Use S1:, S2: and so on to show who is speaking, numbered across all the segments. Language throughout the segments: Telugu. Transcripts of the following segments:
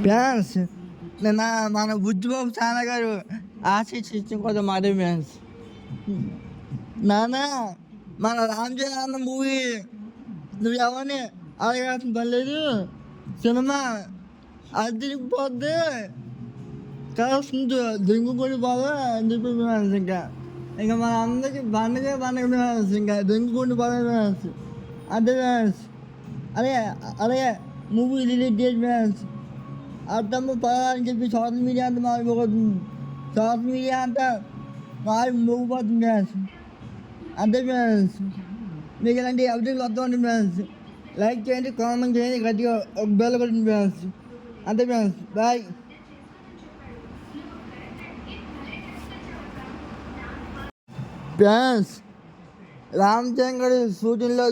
S1: ఫ్యాన్స్ నిన్న మన బుజ్జిబాబు చాలా గారు ఆశీస్సు కోసం మాట ఫ్యాన్స్ నాన్న మన రామ్ చరణ్ అన్న మూవీ నువ్వు ఎవరిని అడగాల్సిన పని లేదు. సినిమా అదిరిపోద్ది కాల్సింది దెంగుకొని బాగా అని చెప్పి ఫ్యాన్స్ ఇంకా మన అందరికి పండగ ఫ్యాన్స్ ఇంకా దెంగుకొని బాగా ఫ్యాన్స్ అంతే ఫ్యాన్స్. అలాగే అలాగే మూవీ రిలీజ్ డేట్ ఫ్యాన్స్ అర్థమ్మ పడాలని చెప్పి సోషల్ మీడియా అంతా మారిపోతుంది. సోషల్ మీడియా అంతా మోగిపోతుంది ఫ్యాన్స్ అంతే ఫ్యాన్స్. మీకు ఇలాంటి అప్డేట్లు వస్తూ ఉంటుంది ఫ్యాన్స్. లైక్ చేయండి, కామెంట్ చేయండి, గట్టిగా ఒక బెల్ కొట్టండి ఫ్యాన్స్ అంతే fans. Bye. Fans Ram Charan గారు షూటింగ్లో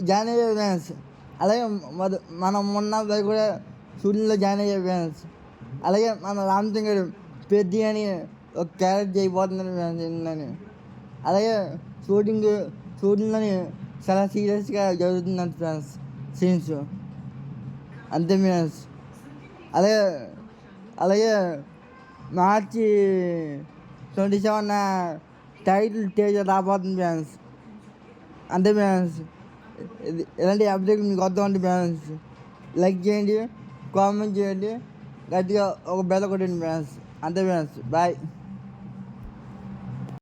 S1: జాయిన్ అయ్యారు ఫ్యాన్స్. అలాగే మనం మొన్న కూడా షూటింగ్లో జాయిన్ అయ్యారు ఫ్యాన్స్. అలాగే మన రామ్ చరణ్ గారు పెద్ద అని ఒక క్యారెక్టర్ చేయబోతున్నారు ఫ్యాన్స్ అని. అలాగే షూటింగ్లోని చాలా సీరియస్గా జరుగుతుందంట ఫ్యాన్స్ సీన్స్ అంతే ఫ్యాన్స్. అలాగే అలాగే మార్చి 27 టైటిల్ టేజర్ రాబోతుంది ఫ్యాన్స్ అంతే ఫ్యాన్స్. ఇలాంటి అప్డేట్ మీకు వద్దాం అంటే ఫ్యాన్స్ లైక్ చేయండి, కామెంట్ చేయండి, గట్టిగా ఒక బెల్ కొట్టండి ఫ్యాన్స్ అంతే ఫ్యాన్స్. బాయ్.